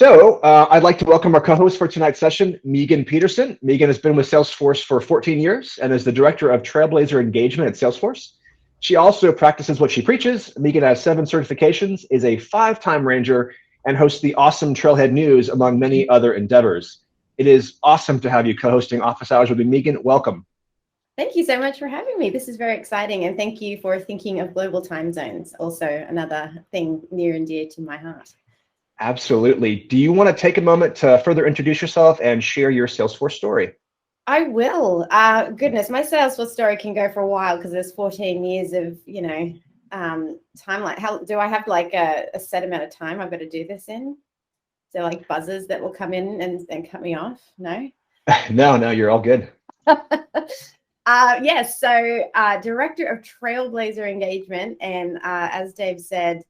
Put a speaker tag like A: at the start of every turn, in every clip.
A: I'd like to welcome our co-host for tonight's session, Megan Petersen. Megan has been with Salesforce for 14 years and is the director of Trailblazer engagement at Salesforce. She also practices what she preaches. Megan has 7 certifications, is a 5-time Ranger, and hosts the awesome Trailhead News, among many other endeavors. It is awesome to have you co-hosting Office Hours with me, Megan. Welcome.
B: Thank you so much for having me. This is very exciting, and thank you for thinking of global time zones, also another thing near and dear to my heart.
A: Absolutely. Do you want to take a moment to further introduce yourself and share your Salesforce story?
B: I will. Goodness, my Salesforce story can go for a while because there's 14 years of, timeline. How do I have like a set amount of time I've got to do this in? So like buzzers that will come in and cut me off? No?
A: No, you're all good.
B: Yes, so director of Trailblazer engagement, and as Dave said,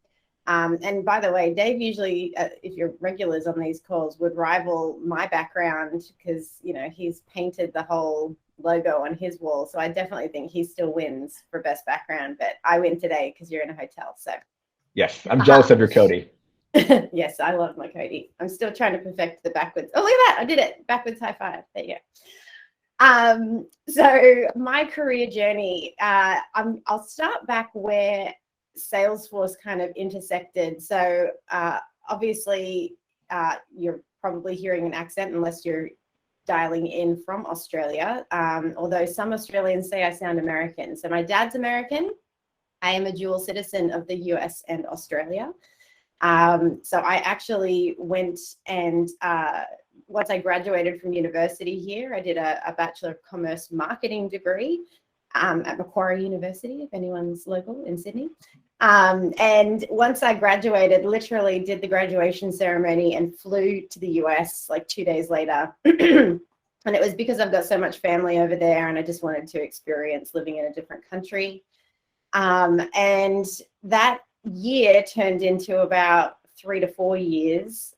B: and by the way, Dave usually, if you're regulars on these calls, would rival my background because, he's painted the whole logo on his wall. So I definitely think he still wins for best background, but I win today because you're in a hotel. So
A: yes, I'm jealous of your Cody.
B: Yes, I love my Cody. I'm still trying to perfect the backwards. Oh, look at that. I did it. Backwards high five. There you go. So my career journey, I'll start back where Salesforce kind of intersected. So obviously you're probably hearing an accent unless you're dialing in from Australia, although some Australians say I sound American. So my dad's American. I am a dual citizen of the US and Australia. So I actually went and once I graduated from university here, I did a Bachelor of Commerce Marketing degree at Macquarie University, if anyone's local in Sydney. And once I graduated, literally did the graduation ceremony and flew to the US like 2 days later. And it was because I've got so much family over there and I just wanted to experience living in a different country. And that year turned into about 3 to 4 years.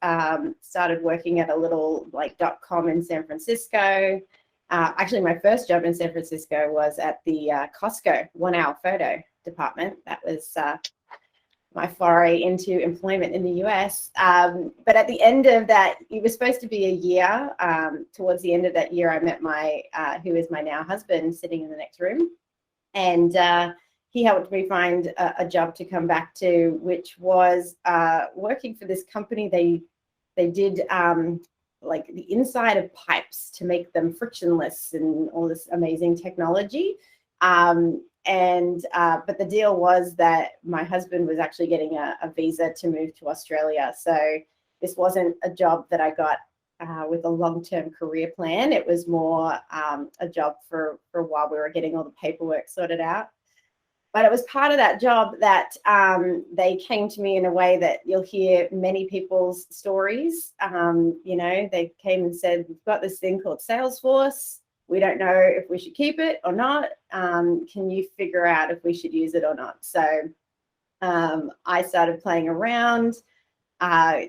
B: Started working at a little like .com in San Francisco. Actually, my first job in San Francisco was at the Costco 1 hour photo department. That was my foray into employment in the US. But at the end of that, it was supposed to be a year. Towards the end of that year, I met my, who is my now husband, sitting in the next room. And he helped me find a job to come back to, which was working for this company. They did like the inside of pipes to make them frictionless and all this amazing technology. But the deal was that my husband was actually getting a visa to move to Australia. So this wasn't a job that I got with a long-term career plan. It was more a job for while we were getting all the paperwork sorted out. But it was part of that job that they came to me in a way that you'll hear many people's stories. They came and said, we've got this thing called Salesforce. We don't know if we should keep it or not. Can you figure out if we should use it or not? So I started playing around.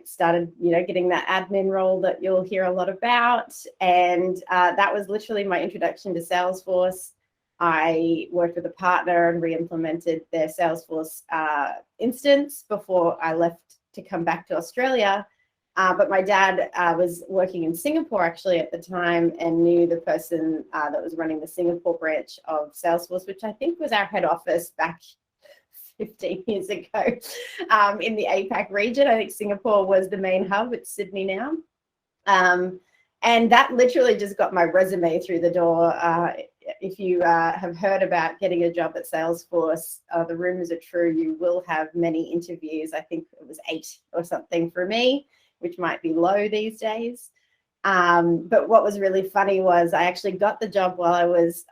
B: Started, getting that admin role that you'll hear a lot about. And that was literally my introduction to Salesforce. I worked with a partner and re-implemented their Salesforce instance before I left to come back to Australia. But my dad was working in Singapore actually at the time and knew the person that was running the Singapore branch of Salesforce, which I think was our head office back 15 years ago in the APAC region. I think Singapore was the main hub. It's Sydney now. And that literally just got my resume through the door. If you have heard about getting a job at Salesforce, the rumors are true. You will have many interviews. I think it was 8 or something for me, which might be low these days. But what was really funny was I actually got the job while I was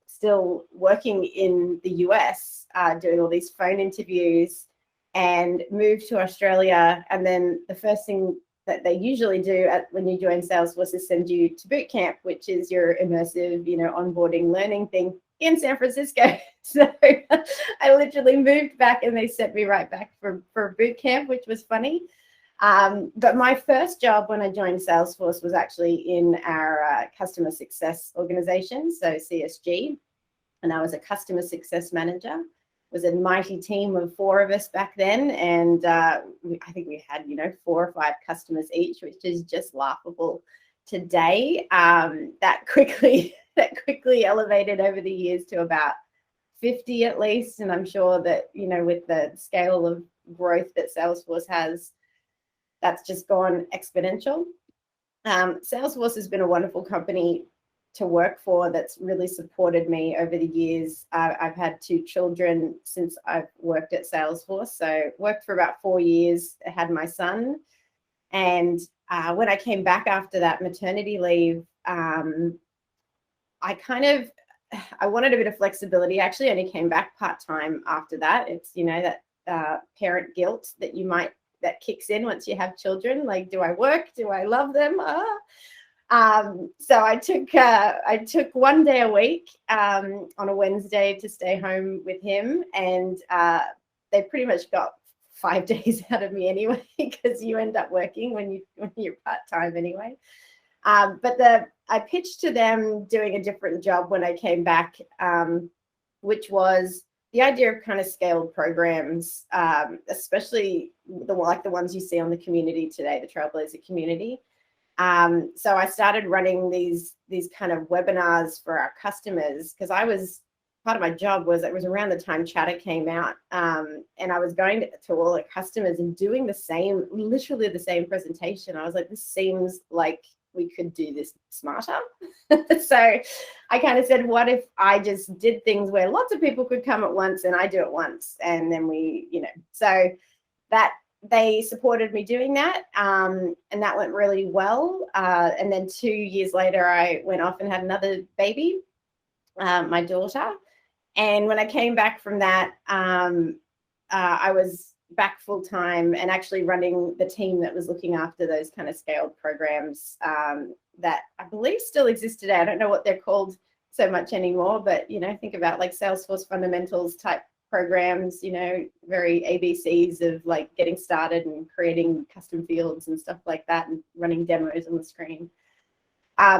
B: still working in the US, doing all these phone interviews, and moved to Australia. And then the first thing that they usually do when you join Salesforce is send you to boot camp, which is your immersive, onboarding learning thing in San Francisco. So I literally moved back and they sent me right back for boot camp, which was funny. But my first job when I joined Salesforce was actually in our customer success organization, so CSG, and I was a customer success manager. was a mighty team of 4 of us back then, and I think we had 4 or 5 customers each, which is just laughable today. That quickly elevated over the years to about 50 at least, and I'm sure that with the scale of growth that Salesforce has, that's just gone exponential. Salesforce has been a wonderful company to work for that's really supported me over the years. I've had 2 children since I've worked at Salesforce. So worked for about 4 years, had my son. And when I came back after that maternity leave, I wanted a bit of flexibility. I actually only came back part-time after that. It's, that parent guilt that kicks in once you have children. Like, do I work? Do I love them? So I took 1 day a week on a Wednesday to stay home with him, and they pretty much got 5 days out of me anyway, because you end up working when you're part-time anyway. But I pitched to them doing a different job when I came back, which was the idea of kind of scaled programs, especially the ones you see on the community today, the Trailblazer community. So I started running these kind of webinars for our customers, because part of my job was, it was around the time Chatter came out, and I was going to all the customers and doing literally the same presentation. I was like, this seems like we could do this smarter. So I kind of said, what if I just did things where lots of people could come at once and I do it once, and then so that they supported me doing that, and that went really well. And then 2 years later, I went off and had another baby, my daughter. And when I came back from that, I was back full time and actually running the team that was looking after those kind of scaled programs that I believe still exist today. I don't know what they're called so much anymore, but think about like Salesforce fundamentals type programs, very ABCs of like getting started and creating custom fields and stuff like that, and running demos on the screen.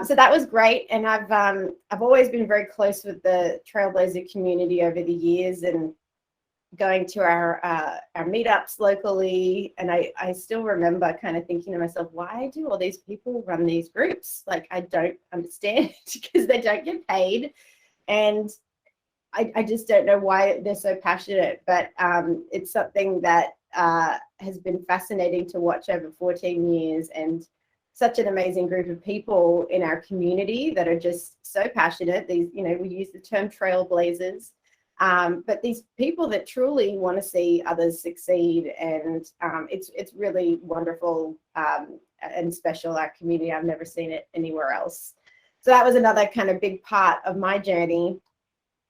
B: So that was great, and I've always been very close with the Trailblazer community over the years, and going to our meetups locally. And I still remember kind of thinking to myself, why do all these people run these groups? Like, I don't understand, because they don't get paid, and I just don't know why they're so passionate. But it's something that has been fascinating to watch over 14 years, and such an amazing group of people in our community that are just so passionate. These, we use the term trailblazers, but these people that truly want to see others succeed, and it's really wonderful and special, our community. I've never seen it anywhere else. So that was another kind of big part of my journey.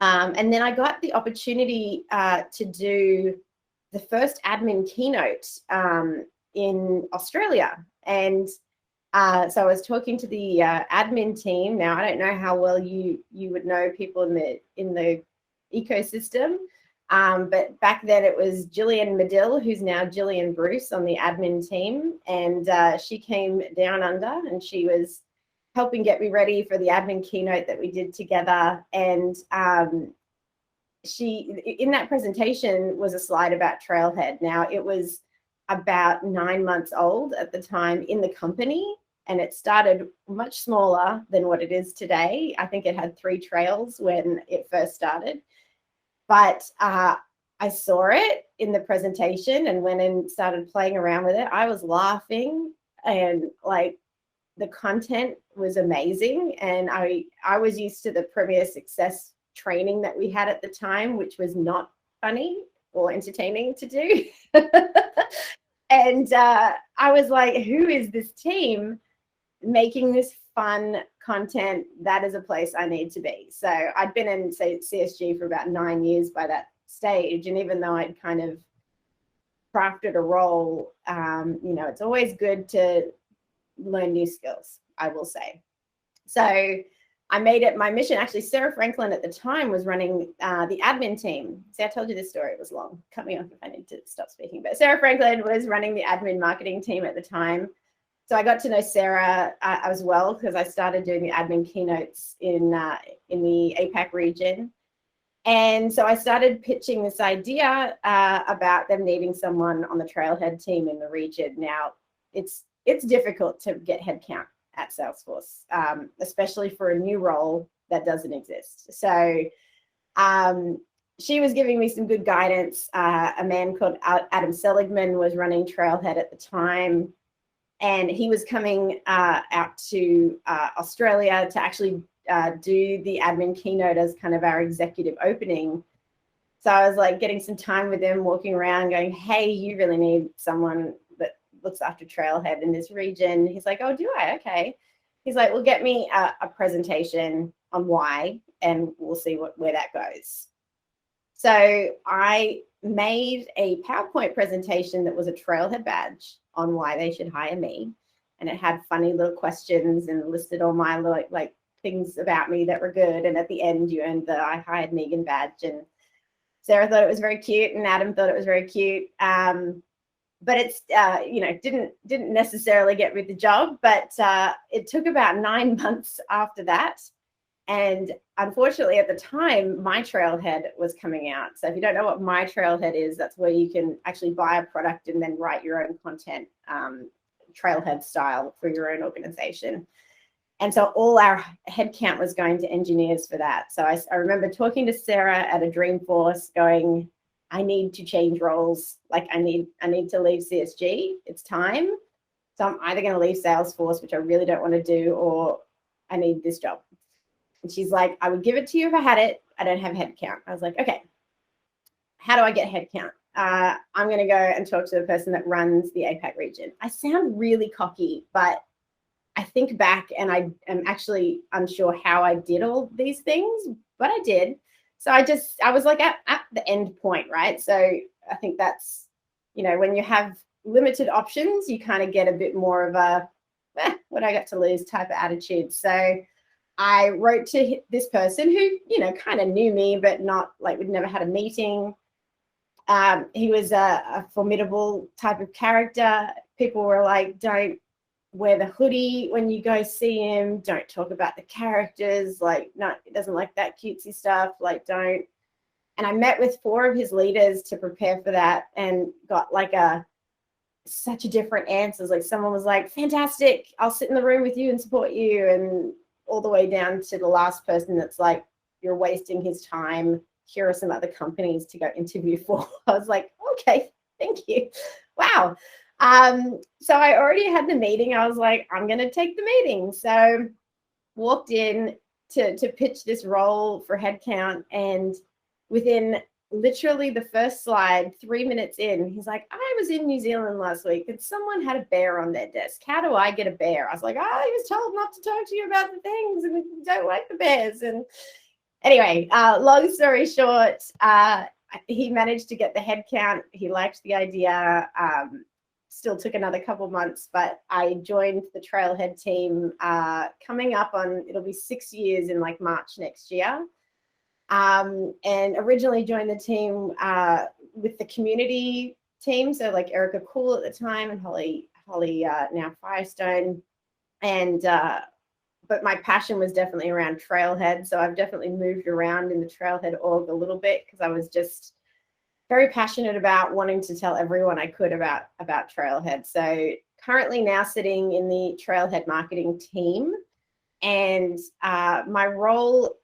B: And then I got the opportunity to do the first admin keynote in Australia. And so I was talking to the admin team. Now, I don't know how well you would know people in the ecosystem, but back then it was Gillian Medill, who's now Gillian Bruce, on the admin team. And she came down under, and she was helping get me ready for the admin keynote that we did together. And she, in that presentation, was a slide about Trailhead. Now, it was about 9 months old at the time in the company, and it started much smaller than what it is today. I think it had 3 trails when it first started. But I saw it in the presentation and went and started playing around with it. I was laughing, and like, the content was amazing. And I was used to the Premier Success training that we had at the time, which was not funny or entertaining to do. And I was like, who is this team making this fun content? That is a place I need to be. So I'd been in, say, CSG for about 9 years by that stage. And even though I'd kind of crafted a role, it's always good to learn new skills, I will say. So I made it my mission. Actually, Sarah Franklin at the time was running the admin team. See, I told you this story. It was long. Cut me off if I need to stop speaking. But Sarah Franklin was running the admin marketing team at the time. So I got to know Sarah as well, because I started doing the admin keynotes in the APAC region. And so I started pitching this idea about them needing someone on the Trailhead team in the region. Now, it's difficult to get headcount at Salesforce, especially for a new role that doesn't exist. So she was giving me some good guidance. A man called Adam Seligman was running Trailhead at the time, and he was coming out to Australia to actually do the admin keynote as kind of our executive opening. So I was like getting some time with him, walking around going, hey, you really need someone that looks after Trailhead in this region. He's like, oh, do I? Okay. He's like, well, get me a presentation on why, and we'll see where that goes. So I made a PowerPoint presentation that was a Trailhead badge on why they should hire me. And it had funny little questions and listed all my like things about me that were good. And at the end, you earned the I hired Megan badge. And Sarah thought it was very cute, and Adam thought it was very cute. But it's, didn't necessarily get me the job, but it took about 9 months after that. And unfortunately, at the time, My Trailhead was coming out. So if you don't know what My Trailhead is, that's where you can actually buy a product and then write your own content, Trailhead style, for your own organization. And so all our headcount was going to engineers for that. So I remember talking to Sarah at a Dreamforce going, I need to change roles. Like I need to leave CSG. It's time. So I'm either going to leave Salesforce, which I really don't want to do, or I need this job. And she's like, I would give it to you if I had it. I don't have headcount. I was like, okay, how do I get headcount? I'm going to go and talk to the person that runs the APAC region. I sound really cocky, but I think back and I am actually unsure how I did all these things, but I did. So I was like at the end point, right? So I think that's, when you have limited options, you kind of get a bit more of a, what I got to lose type of attitude. So I wrote to this person who, kind of knew me, but not like we'd never had a meeting. He was a formidable type of character. People were like, don't wear the hoodie when you go see him. Don't talk about the characters. Like, no, he doesn't like that cutesy stuff. Like, don't. And I met with 4 of his leaders to prepare for that and got like such a different answers. Like someone was like, fantastic, I'll sit in the room with you and support you. And all the way down to the last person that's like, you're wasting his time. Here are some other companies to go interview for. I was like, okay, thank you. Wow. So I already had the meeting. I was like, I'm going to take the meeting. So walked in to pitch this role for headcount. And within literally the first slide, 3 minutes in, he's like, I was in New Zealand last week and someone had a bear on their desk. How do I get a bear? I was like, I was told not to talk to you about the things and you don't like the bears. And anyway, long story short, he managed to get the headcount. He liked the idea. Still took another couple months, but I joined the Trailhead team coming up on, it'll be 6 years in like March next year. And originally joined the team with the community team. So like Erica Cool at the time and Holly now Firestone. And, but my passion was definitely around Trailhead. So I've definitely moved around in the Trailhead org a little bit because I was just very passionate about wanting to tell everyone I could about Trailhead. So currently now sitting in the Trailhead marketing team, and my role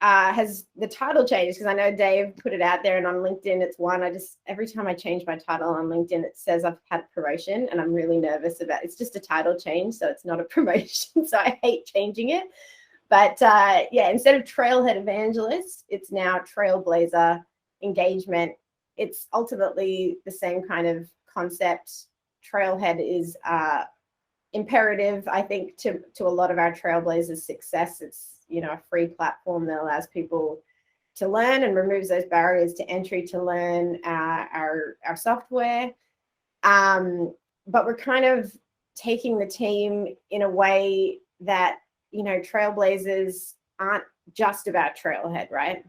B: has the title changes because I know Dave put it out there, and on LinkedIn it's one. Every time I change my title on LinkedIn, it says I've had promotion, and I'm really nervous about it. It's just a title change, so it's not a promotion. So I hate changing it. But yeah, instead of Trailhead Evangelist, it's now Trailblazer Engagement. It's ultimately the same kind of concept. Trailhead is imperative, I think, to a lot of our Trailblazers' success. It's a free platform that allows people to learn and removes those barriers to entry to learn our software. But we're kind of taking the team in a way that Trailblazers aren't just about Trailhead, right?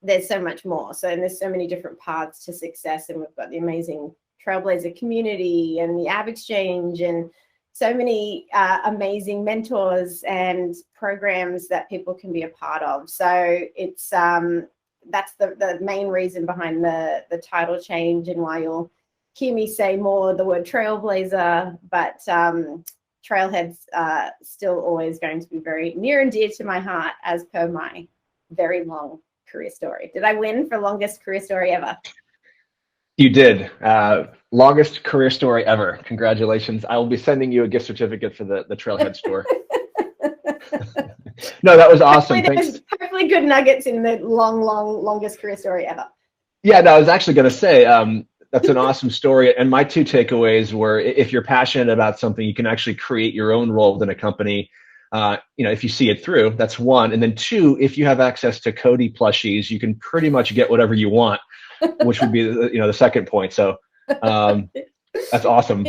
B: There's so much more. So, and there's so many different paths to success, and we've got the amazing Trailblazer community and the App Exchange and so many amazing mentors and programs that people can be a part of. So it's that's the main reason behind the title change, and why you'll hear me say more the word Trailblazer, but Trailhead's still always going to be very near and dear to my heart, as per my very long career story. Did I win for longest career story ever?
A: You did. Longest career story ever. Congratulations. I will be sending you a gift certificate for the Trailhead store. No, that was awesome. Thanks.
B: Hopefully good nuggets in the longest career story ever.
A: Yeah, no, I was actually going to say, that's an awesome story. And my two takeaways were, if you're passionate about something, you can actually create your own role within a company. If you see it through, that's one. And then two, if you have access to Cody plushies, you can pretty much get whatever you want, which would be the second point. So that's awesome.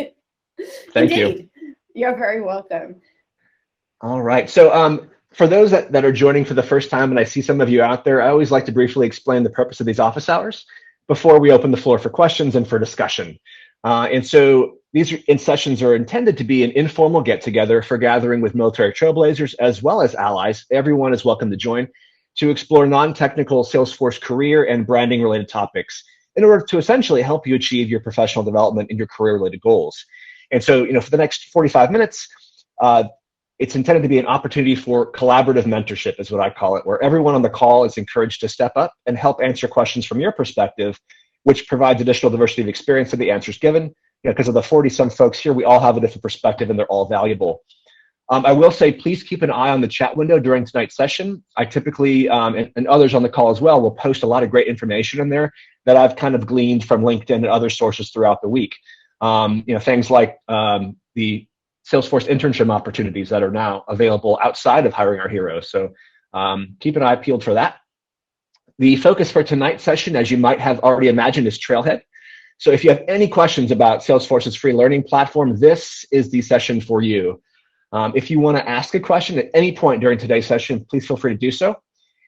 A: Thank you.
B: You're very welcome.
A: All right. So for those that are joining for the first time, and I see some of you out there, I always like to briefly explain the purpose of these office hours before we open the floor for questions and for discussion. And so these sessions are intended to be an informal get-together for gathering with military trailblazers as well as allies. Everyone is welcome to join to explore non-technical Salesforce career and branding-related topics in order to essentially help you achieve your professional development and your career-related goals. And so, for the next 45 minutes, it's intended to be an opportunity for collaborative mentorship, is what I call it, where everyone on the call is encouraged to step up and help answer questions from your perspective, which provides additional diversity of experience in the answers given. Because of the 40-some folks here, we all have a different perspective and they're all valuable. I will say, please keep an eye on the chat window during tonight's session. I typically, and others on the call as well, will post a lot of great information in there that I've kind of gleaned from LinkedIn and other sources throughout the week. Things like the Salesforce internship opportunities that are now available outside of Hiring Our Heroes. So keep an eye peeled for that. The focus for tonight's session, as you might have already imagined, is Trailhead. So if you have any questions about Salesforce's free learning platform, this is the session for you. If you want to ask a question at any point during today's session, please feel free to do so.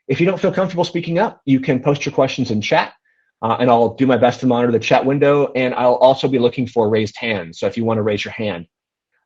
A: If you don't feel comfortable speaking up, you can post your questions in chat, and I'll do my best to monitor the chat window, and I'll also be looking for raised hands, so if you want to raise your hand.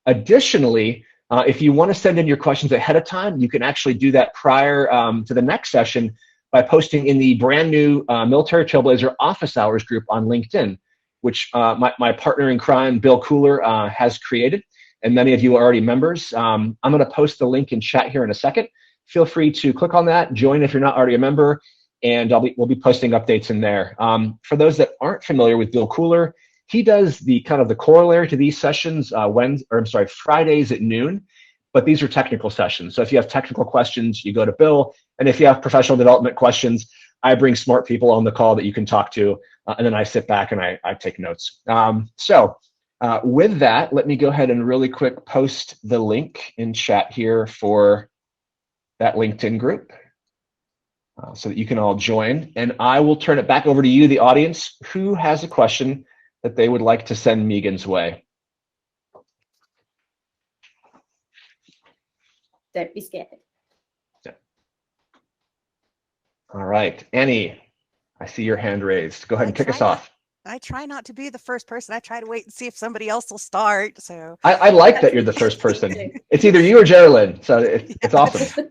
A: Additionally, if you want to send in your questions ahead of time, you can actually do that prior to the next session by posting in the brand new Military Trailblazer Office Hours group on LinkedIn, which my partner in crime, Bill Kuehler, has created, and many of you are already members. I'm going to post the link in chat here in a second. Feel free to click on that, join if you're not already a member, and we'll be posting updates in there. For those that aren't familiar with Bill Kuehler, he does the kind of the corollary to these sessions Fridays at noon, but these are technical sessions. So if you have technical questions, you go to Bill, and if you have professional development questions, I bring smart people on the call that you can talk to, and then I sit back and I take notes. With that, let me go ahead and really quick post the link in chat here for that LinkedIn group so that you can all join, and I will turn it back over to you, the audience. Who has a question that they would like to send Megan's way?
B: Don't be scared.
A: Yeah. All right, Annie, I see your hand raised. Go ahead and kick us off.
C: I try not to be the first person. I try to wait and see if somebody else will start. So
A: I like that you're the first person. It's either you or Geraldine, so it's awesome.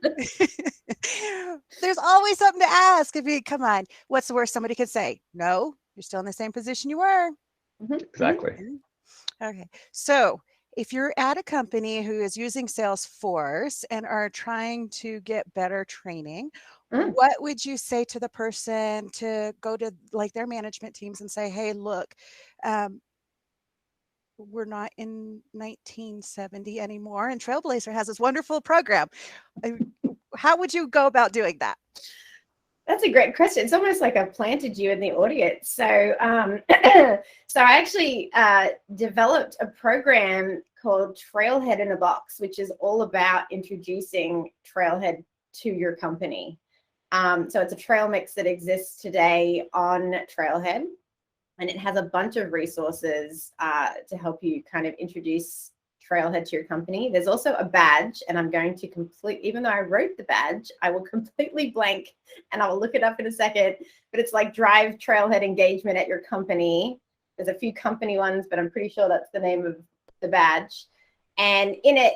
C: There's always something to ask. Come on, what's the worst somebody could say? No, you're still in the same position you were.
A: Exactly.
C: Okay, so if you're at a company who is using Salesforce and are trying to get better training, what would you say to the person to go to like their management teams and say, hey, look, we're not in 1970 anymore, and Trailblazer has this wonderful program. How would you go about doing that?
B: That's a great question. It's almost like I've planted you in the audience. So, so I actually developed a program called Trailhead in a Box, which is all about introducing Trailhead to your company. So it's a trail mix that exists today on Trailhead, and it has a bunch of resources to help you kind of introduce Trailhead to your company. There's also a badge, and I'm going to even though I wrote the badge, I will completely blank, and I will look it up in a second, but it's like drive Trailhead engagement at your company. There's a few company ones, but I'm pretty sure that's the name of the badge. And in it,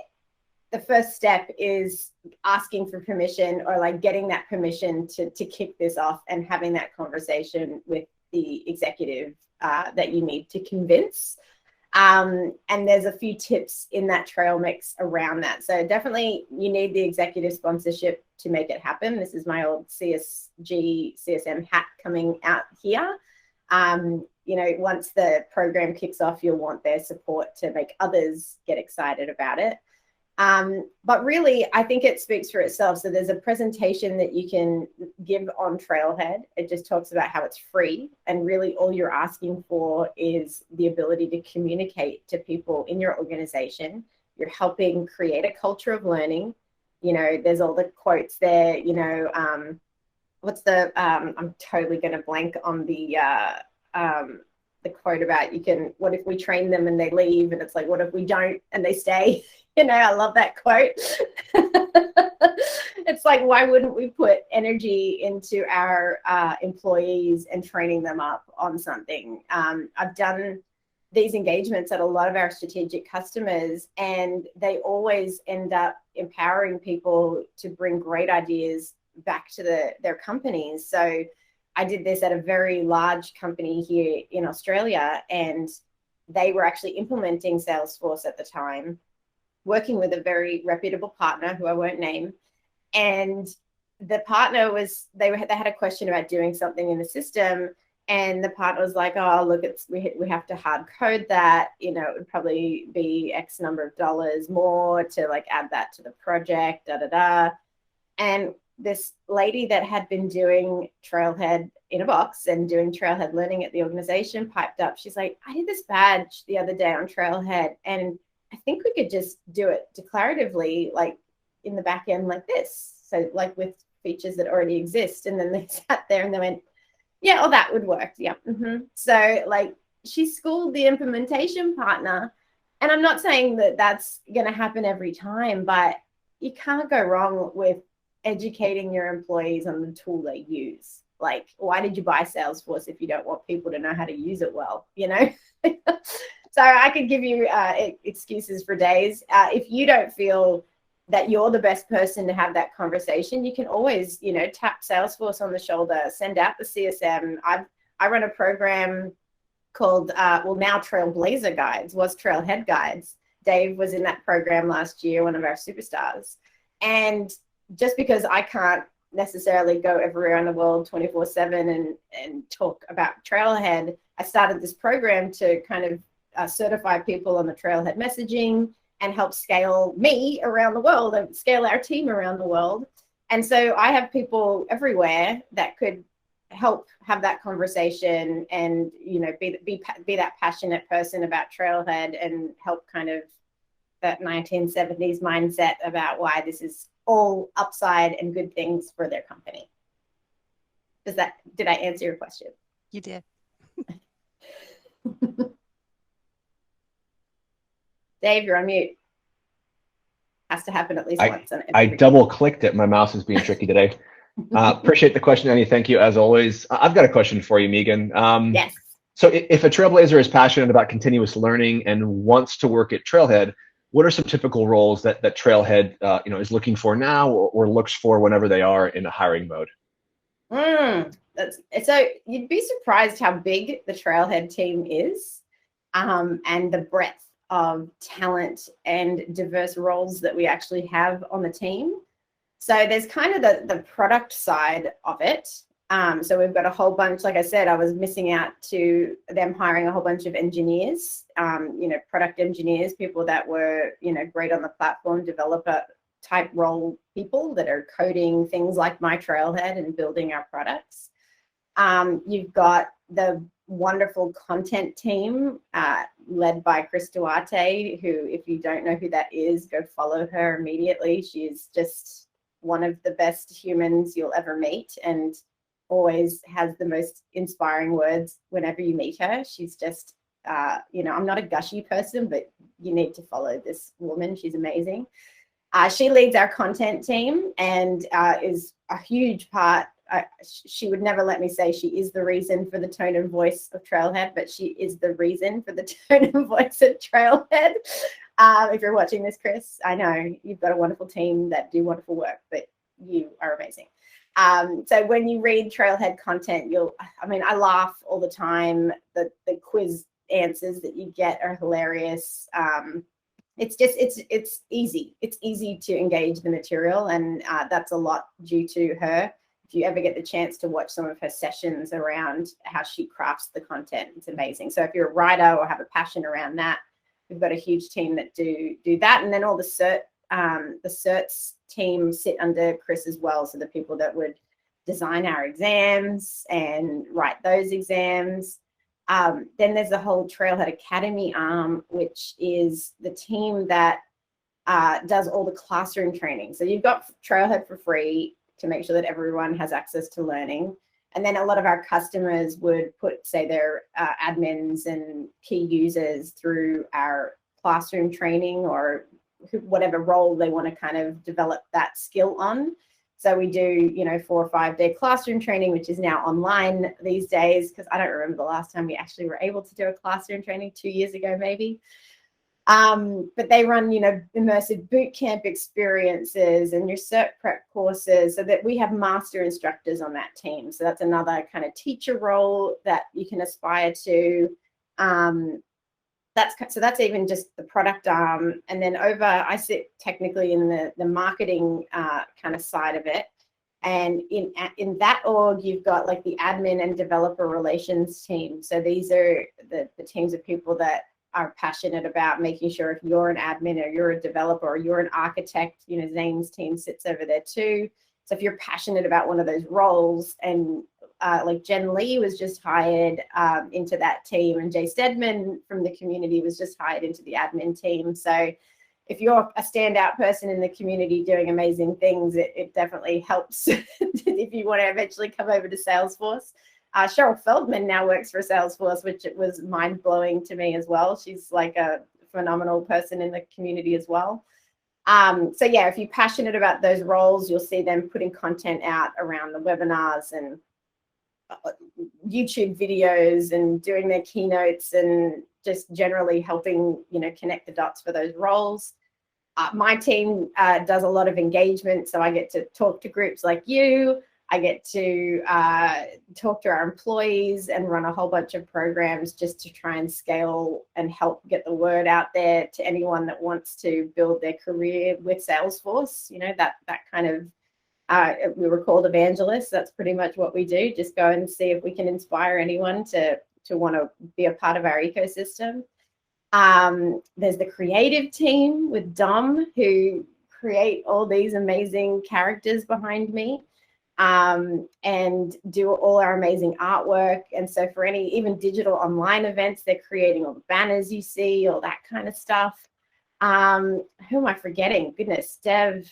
B: the first step is asking for permission, or like getting that permission to kick this off and having that conversation with the executive that you need to convince. And there's a few tips in that trail mix around that. So definitely you need the executive sponsorship to make it happen. This is my old CSM hat coming out here. You know, once the program kicks off, you'll want their support to make others get excited about it. But really, I think it speaks for itself. So there's a presentation that you can give on Trailhead. It just talks about how it's free, and really all you're asking for is the ability to communicate to people in your organization. You're helping create a culture of learning. You know, there's all the quotes there, you know, what's the, I'm totally going to blank on the quote about what if we train them and they leave, and it's like, what if we don't and they stay? You know, I love that quote. It's like, why wouldn't we put energy into our employees and training them up on something? I've done these engagements at a lot of our strategic customers, and they always end up empowering people to bring great ideas back to their companies. So I did this at a very large company here in Australia, and they were actually implementing Salesforce at the time, working with a very reputable partner who I won't name. And the partner they had a question about doing something in the system, and the partner was like, oh, look, we have to hard code that, you know, it would probably be X number of dollars more to like add that to the project, And this lady that had been doing Trailhead in a box and doing Trailhead learning at the organization piped up. She's like, I did this badge the other day on Trailhead, and I think we could just do it declaratively, like in the back end like this. So like with features that already exist. And then they sat there and they went, yeah, oh, that would work. Yeah. Mm-hmm. So like she schooled the implementation partner. And I'm not saying that that's going to happen every time, but you can't go wrong with educating your employees on the tool they use. Like, why did you buy Salesforce if you don't want people to know how to use it well, you know? So I could give you excuses for days. If you don't feel that you're the best person to have that conversation, you can always, you know, tap Salesforce on the shoulder, send out the CSM. I run a program called, now Trailblazer Guides, was Trailhead Guides. Dave was in that program last year, one of our superstars. And just because I can't necessarily go everywhere in the world 24/7 and talk about Trailhead, I started this program to kind of certify people on the Trailhead messaging and help scale me around the world and scale our team around the world. And so I have people everywhere that could help have that conversation and, you know, be that passionate person about Trailhead and help kind of that 1970s mindset about why this is all upside and good things for their company. Did I answer your question?
C: You did.
B: Dave, you're on mute. Has to happen at least once.
A: I double clicked it. My mouse is being tricky today. Appreciate the question, Annie. Thank you as always. I've got a question for you, Megan.
B: Yes.
A: So if a Trailblazer is passionate about continuous learning and wants to work at Trailhead, what are some typical roles that Trailhead is looking for now or looks for whenever they are in a hiring mode?
B: So you'd be surprised how big the Trailhead team is, and the breadth of talent and diverse roles that we actually have on the team. So there's kind of the product side of it. So we've got a whole bunch, like I said, I was missing out to them hiring a whole bunch of engineers, product engineers, people that were, great on the platform, developer type role people that are coding things like My Trailhead and building our products. You've got the wonderful content team led by Chris Duarte, who, if you don't know who that is, go follow her immediately. She is just one of the best humans you'll ever meet and always has the most inspiring words whenever you meet her. She's just, I'm not a gushy person, but you need to follow this woman. She's amazing. She leads our content team and is a huge part. She would never let me say she is the reason for the tone and voice of Trailhead, but she is the reason for the tone and voice of Trailhead. If you're watching this, Chris, I know you've got a wonderful team that do wonderful work, but you are amazing. So when you read Trailhead content, I laugh all the time. The quiz answers that you get are hilarious. It's easy. It's easy to engage the material, and that's a lot due to her. If you ever get the chance to watch some of her sessions around how she crafts the content, it's amazing. So if you're a writer or have a passion around that, we've got a huge team that do that. And then all the certs team sit under Chris as well. So the people that would design our exams and write those exams. Then there's the whole Trailhead Academy arm, which is the team that does all the classroom training. So you've got Trailhead for free to make sure that everyone has access to learning. And then a lot of our customers would put, say, their admins and key users through our classroom training or whatever role they want to kind of develop that skill on. So we do, 4 or 5 day classroom training, which is now online these days, because I don't remember the last time we actually were able to do a classroom training, 2 years ago, maybe. But they run, immersive boot camp experiences and your cert prep courses, so that we have master instructors on that team. So that's another kind of teacher role that you can aspire to. That's even just the product arm. And then I sit technically in the marketing kind of side of it. And in that org, you've got like the admin and developer relations team. So these are the teams of people that are passionate about making sure if you're an admin or you're a developer or you're an architect, Zane's team sits over there too. So if you're passionate about one of those roles, and like Jen Lee was just hired into that team, and Jay Stedman from the community was just hired into the admin team. So if you're a standout person in the community doing amazing things, it definitely helps if you want to eventually come over to Salesforce. Cheryl Feldman now works for Salesforce, which it was mind-blowing to me as well. She's like a phenomenal person in the community as well. So yeah, if you're passionate about those roles, you'll see them putting content out around the webinars and YouTube videos and doing their keynotes and just generally helping, connect the dots for those roles. My team does a lot of engagement, so I get to talk to groups like you. I get to talk to our employees and run a whole bunch of programs just to try and scale and help get the word out there to anyone that wants to build their career with Salesforce. That kind of, we were called evangelists. That's pretty much what we do. Just go and see if we can inspire anyone to want to be a part of our ecosystem. There's the creative team with Dom, who create all these amazing characters behind me. And do all our amazing artwork. And so for any even digital online events, they're creating all the banners you see, all that kind of stuff. Who am I forgetting? Goodness, Dev.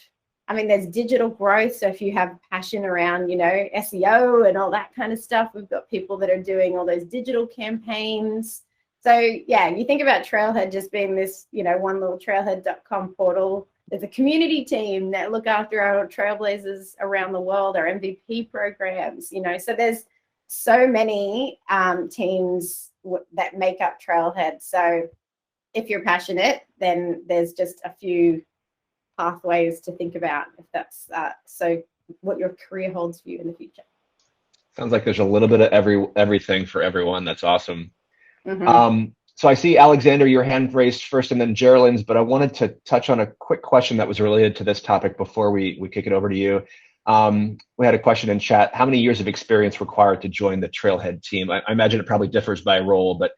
B: There's digital growth. So if you have passion around, SEO and all that kind of stuff, we've got people that are doing all those digital campaigns. So yeah, you think about Trailhead just being this, one little trailhead.com portal. There's a community team that look after our Trailblazers around the world, our MVP programs, so there's so many teams that make up Trailhead. So if you're passionate, then there's just a few pathways to think about if that's so what your career holds for you in the future.
A: Sounds like there's a little bit of everything for everyone. That's awesome.
B: Mm-hmm.
A: So I see, Alexander, your hand raised first and then Geraldine's, but I wanted to touch on a quick question that was related to this topic before we kick it over to you. We had a question in chat. How many years of experience required to join the Trailhead team? I imagine it probably differs by role, but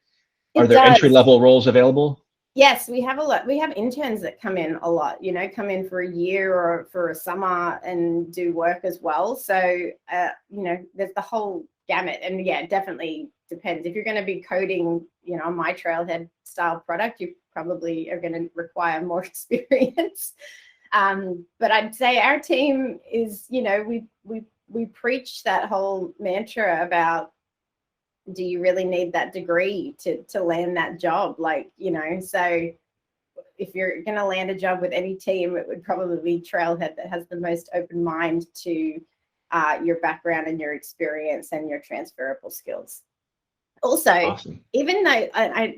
A: are there entry-level roles available?
B: Yes, we have a lot. We have interns that come in a lot, come in for a year or for a summer and do work as well. So, there's the whole gamut. And yeah, it definitely depends. If you're going to be coding, on my Trailhead style product, you probably are going to require more experience. But I'd say our team is, we preach that whole mantra about, do you really need that degree to land that job? So if you're going to land a job with any team, it would probably be Trailhead that has the most open mind to your background and your experience and your transferable skills. Also, awesome. Even though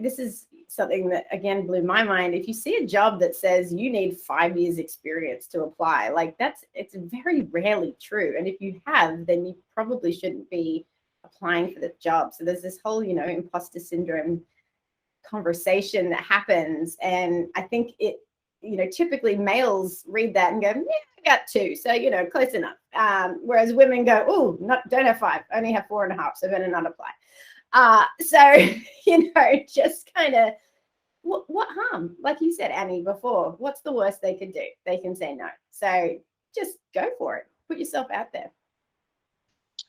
B: this is something that again blew my mind. If you see a job that says you need 5 years experience to apply, like it's very rarely true. And if you have, then you probably shouldn't be applying for the job. So there's this whole, imposter syndrome conversation that happens. And I think it, typically males read that and go, yeah, I got 2. So, close enough. Whereas women go, oh, don't have 5, only have 4.5. So better not apply. Just kind of what harm? Like you said, Annie, before, what's the worst they could do? They can say no. So just go for it. Put yourself out there.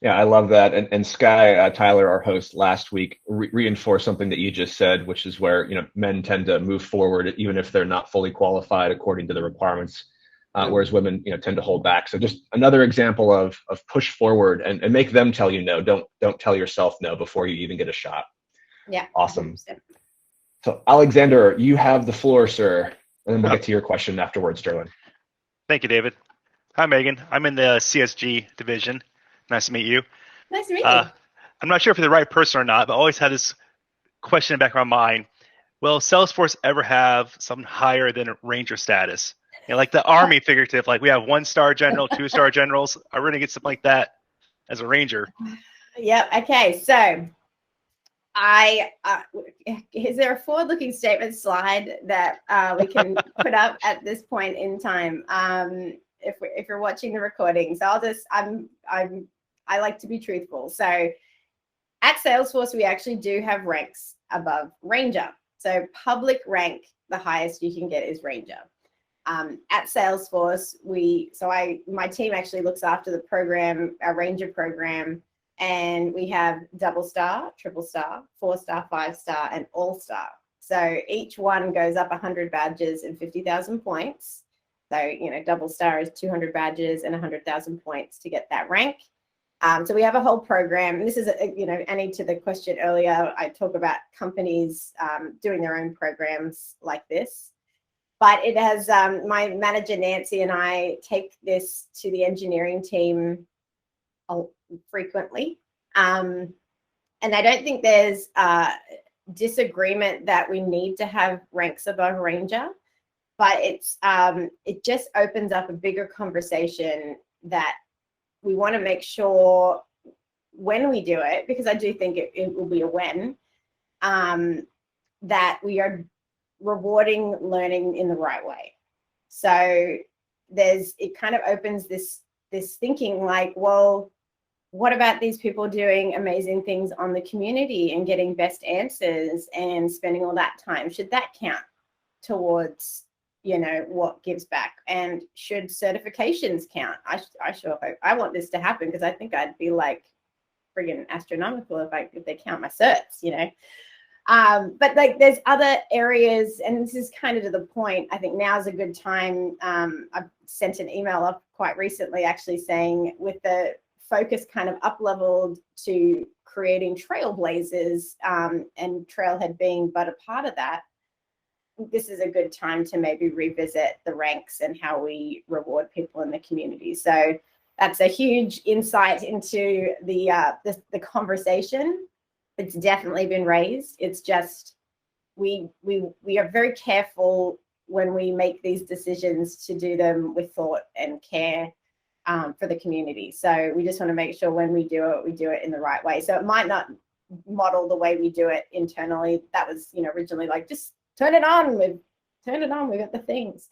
A: Yeah, I love that. And Sky Tyler, our host last week, reinforced something that you just said, which is where, men tend to move forward even if they're not fully qualified according to the requirements, whereas women, tend to hold back. So just another example of push forward and make them tell you no. Don't tell yourself no before you even get a shot.
B: Yeah.
A: Awesome. 100%. So Alexander, you have the floor, sir. And then we'll get to your question afterwards, Sterling.
D: Thank you, David. Hi, Megan. I'm in the CSG division. Nice to meet you.
B: Nice to meet you.
D: I'm not sure if you're the right person or not, but I always had this question in the back of my mind. Will Salesforce ever have something higher than Ranger status? Like the Army figurative, like we have 1-star general, 2-star generals. Are we going to get something like that as a Ranger?
B: Yep. Okay. So is there a forward-looking statement slide that we can put up at this point in time? If you're watching the recording, so I like to be truthful. So at Salesforce, we actually do have ranks above Ranger. So public rank, the highest you can get is Ranger. At Salesforce, my team actually looks after the program, our Ranger program, and we have double star, triple star, 4-star, 5-star, and all-star. So each one goes up 100 badges and 50,000 points. So, double star is 200 badges and 100,000 points to get that rank. So we have a whole program. And this is, Annie, to the question earlier, I talk about companies doing their own programs like this. But it has, my manager, Nancy, and I take this to the engineering team frequently. And I don't think there's disagreement that we need to have ranks above Ranger. But it just opens up a bigger conversation that we want to make sure when we do it, because I do think it will be a when, that we are rewarding learning in the right way. So it kind of opens this thinking like, well, what about these people doing amazing things on the community and getting best answers and spending all that time? Should that count towards what gives back? And should certifications count? I sure hope. I want this to happen because I think I'd be like friggin' astronomical if they count my certs, But like there's other areas, and this is kind of to the point. I think now is a good time. I've sent an email up quite recently actually saying with the focus kind of up-leveled to creating trailblazers and Trailhead being but a part of that, this is a good time to maybe revisit the ranks and how we reward people in the community. So that's a huge insight into the conversation. It's definitely been raised. It's just we are very careful when we make these decisions to do them with thought and care for the community. So we just want to make sure when we do it in the right way. So it might not model the way we do it internally. That was originally like just turn it on, we've got the things.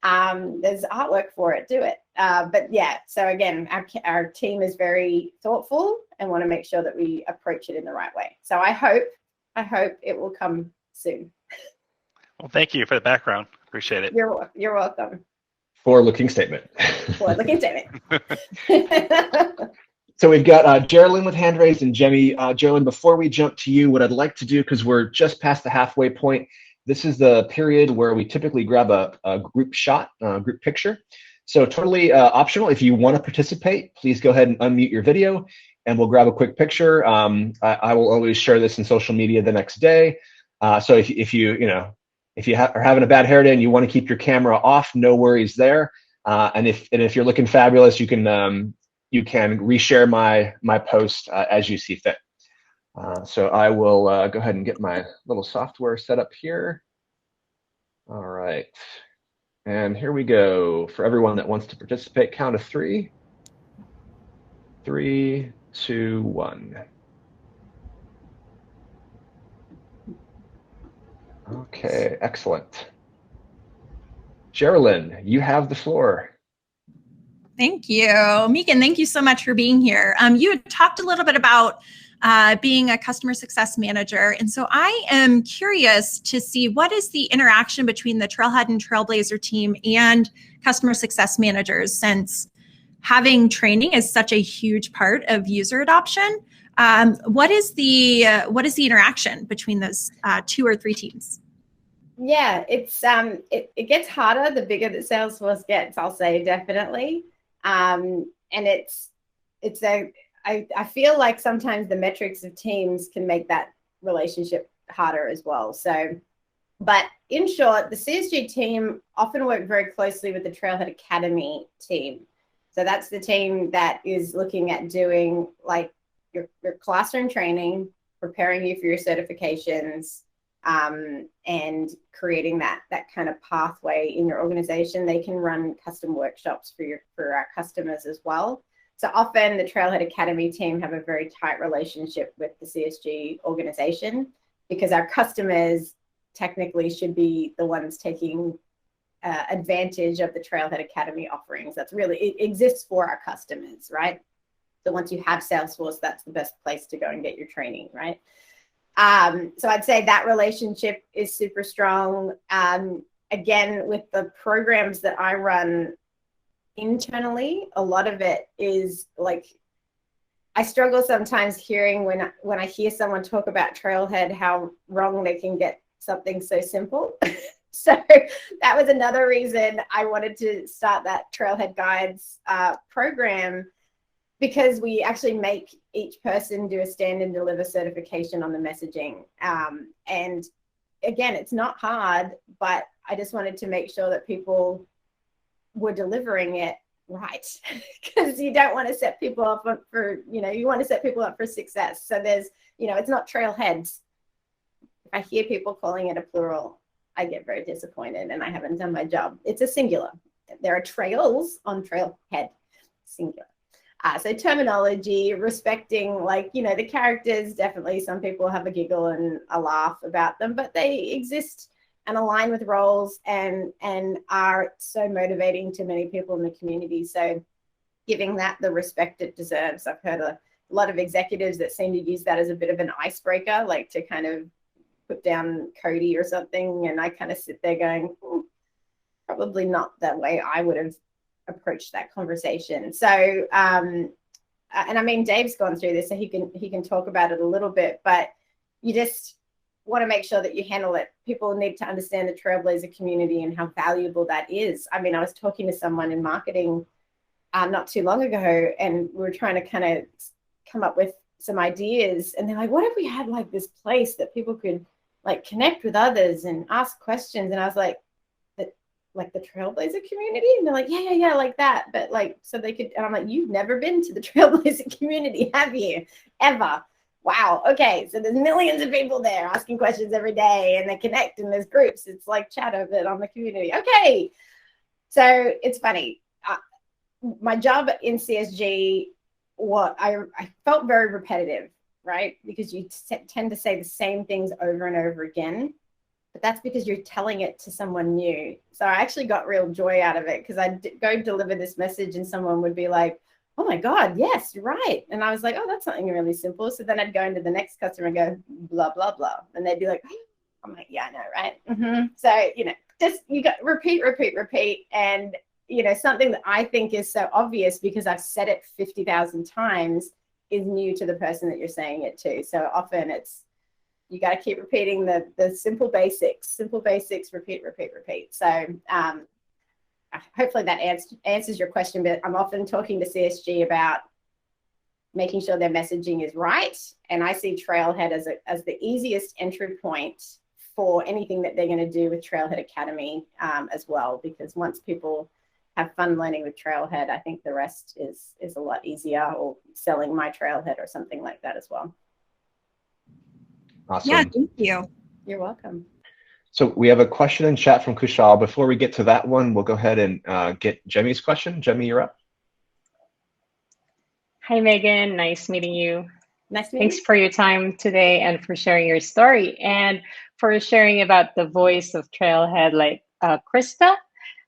B: There's artwork for it, do it. But yeah, so again, our team is very thoughtful and want to make sure that we approach it in the right way. So I hope it will come soon.
D: Well, thank you for the background. Appreciate it.
B: You're welcome.
A: Forward-looking statement.
B: Forward-looking statement.
A: So we've got Geraldine with hand raised and Jemmy. Geraldine, before we jump to you, what I'd like to do, because we're just past the halfway point, this is the period where we typically grab a group shot, group picture. So totally optional. If you want to participate, please go ahead and unmute your video and we'll grab a quick picture. I will always share this in social media the next day. So if you are having a bad hair day and you want to keep your camera off, no worries there. And if you're looking fabulous, you can reshare my post as you see fit. So I will go ahead and get my little software set up here. All right. And here we go. For everyone that wants to participate, count of 3. 3, 2, 1. Okay, excellent. Geraldine, you have the floor.
E: Thank you. Megan, thank you so much for being here. You had talked a little bit about being a customer success manager. And so I am curious to see what is the interaction between the Trailhead and Trailblazer team and customer success managers, since having training is such a huge part of user adoption. What is the interaction between those 2 or 3 teams?
B: Yeah, it gets harder the bigger the Salesforce gets, I'll say, definitely. And I feel like sometimes the metrics of teams can make that relationship harder as well. So, but in short, the CSG team often work very closely with the Trailhead Academy team. So that's the team that is looking at doing like your classroom training, preparing you for your certifications, and creating that kind of pathway in your organization. They can run custom workshops for our customers as well. So often the Trailhead Academy team have a very tight relationship with the CSG organization, because our customers technically should be the ones taking advantage of the Trailhead Academy offerings. That's really, it exists for our customers, right? So once you have Salesforce, that's the best place to go and get your training, right? So I'd say that relationship is super strong. Again, with the programs that I run internally, a lot of it is like, I struggle sometimes hearing when I hear someone talk about Trailhead, how wrong they can get something so simple. So that was another reason I wanted to start that Trailhead Guides program, because we actually make each person do a stand and deliver certification on the messaging. And again, it's not hard, but I just wanted to make sure that people were delivering it right, because you don't want to set people up for, you want to set people up for success. So there's, it's not trailheads. If I hear people calling it a plural, I get very disappointed and I haven't done my job. It's a singular. There are trails on trailhead, singular. So terminology, respecting, the characters, definitely some people have a giggle and a laugh about them, but they exist and align with roles and are so motivating to many people in the community. So giving that the respect it deserves. I've heard a lot of executives that seem to use that as a bit of an icebreaker, like to kind of put down Cody or something. And I kind of sit there going, probably not the way I would have approached that conversation. So, and I mean, Dave's gone through this, so he can talk about it a little bit, but you just want to make sure that you handle it. People need to understand the Trailblazer community and how valuable that is. I mean, I was talking to someone in marketing not too long ago, and we were trying to kind of come up with some ideas, and they're like, what if we had like this place that people could like connect with others and ask questions? And I was like the Trailblazer community? And they're like, yeah, like that. But like, so they could, and I'm like, you've never been to the Trailblazer community, have you? Ever? Wow. Okay. So there's millions of people there asking questions every day, and they connect in those groups. It's like chatter, but on the community. Okay. So it's funny. My job in CSG, I felt very repetitive, right? Because you tend to say the same things over and over again. But that's because you're telling it to someone new. So I actually got real joy out of it, because I'd go deliver this message and someone would be like, oh my God, yes, you're right. And I was like, oh, that's something really simple. So then I'd go into the next customer and go, blah, blah, blah. And they'd be like, I'm like, yeah, I know, right? Mm-hmm. So, just you got repeat. And, something that I think is so obvious because I've said it 50,000 times is new to the person that you're saying it to. So often you got to keep repeating the simple basics, repeat. So hopefully that answers your question, but I'm often talking to CSG about making sure their messaging is right. And I see Trailhead as the easiest entry point for anything that they're going to do with Trailhead Academy as well, because once people have fun learning with Trailhead, I think the rest is a lot easier, or selling my Trailhead or something like that as well.
A: Awesome.
E: Yeah, thank you.
B: You're welcome.
A: So we have a question in chat from Kushal. Before we get to that one, we'll go ahead and get Jemmy's question. Jemmy, you're up.
F: Hi, Megan. Nice meeting you.
B: Nice meeting you.
F: Thanks for your time today and for sharing your story and for sharing about the voice of Trailhead like Krista.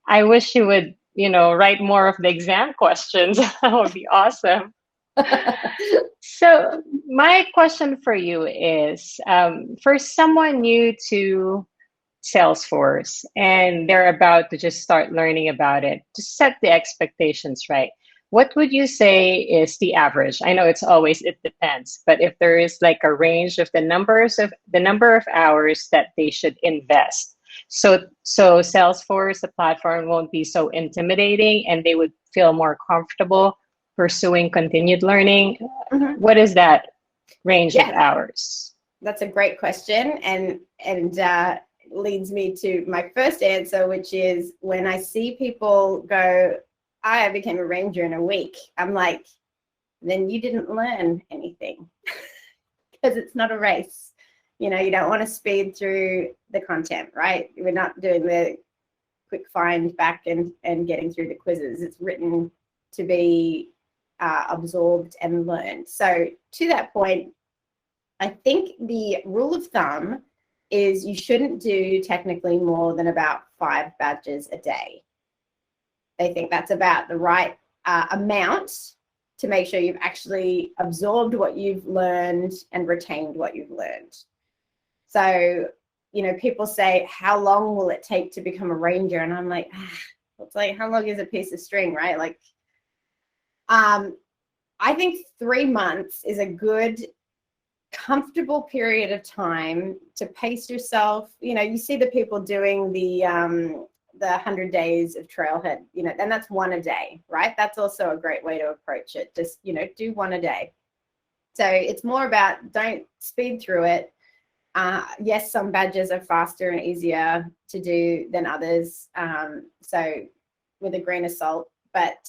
F: I wish you would, write more of the exam questions. That would be awesome. So my question for you is, for someone new to Salesforce and they're about to just start learning about it, to set the expectations right, what would you say is the average? I know it depends, but if there is like a range of the number of hours that they should invest, so Salesforce, the platform, won't be so intimidating and they would feel more comfortable pursuing continued learning.
B: Mm-hmm.
F: What is that range of hours?
B: That's a great question, and leads me to my first answer, which is when I see people go, I became a ranger in a week, I'm like, then you didn't learn anything because it's not a race. You don't want to speed through the content, right? We're not doing the quick find back and getting through the quizzes. It's written to be absorbed and learned. So to that point, I think the rule of thumb is you shouldn't do technically more than about 5 badges a day. They think that's about the right amount to make sure you've actually absorbed what you've learned and retained what you've learned. So, people say, how long will it take to become a ranger? And I'm like, it's like, how long is a piece of string, right? Like, I think 3 months is a good, comfortable period of time to pace yourself. You see the people doing the 100 days of Trailhead, and that's 1 a day, right? That's also a great way to approach it. Just, do 1 a day. So it's more about don't speed through it. Yes, some badges are faster and easier to do than others. So with a grain of salt, but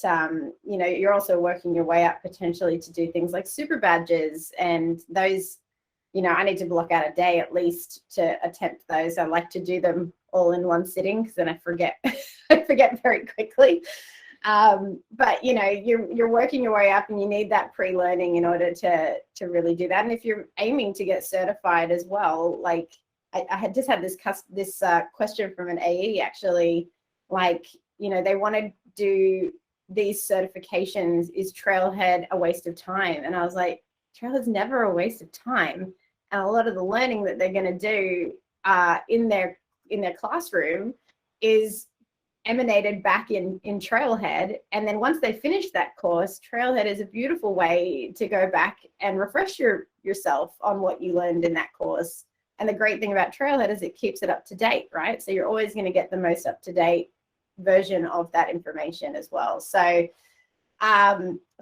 B: you're also working your way up potentially to do things like super badges, and those, I need to block out a day at least to attempt those. I like to do them all in one sitting because then I forget very quickly. But you're working your way up, and you need that pre-learning in order to really do that. And if you're aiming to get certified as well, like I had just had this question from an AE actually, like, they want to do these certifications. Is Trailhead a waste of time? And I was like, Trailhead's never a waste of time. And a lot of the learning that they're going to do in their classroom is emanated back in Trailhead. And then once they finish that course, Trailhead is a beautiful way to go back and refresh yourself on what you learned in that course. And the great thing about Trailhead is it keeps it up to date, right? So you're always going to get the most up to date version of that information as well. So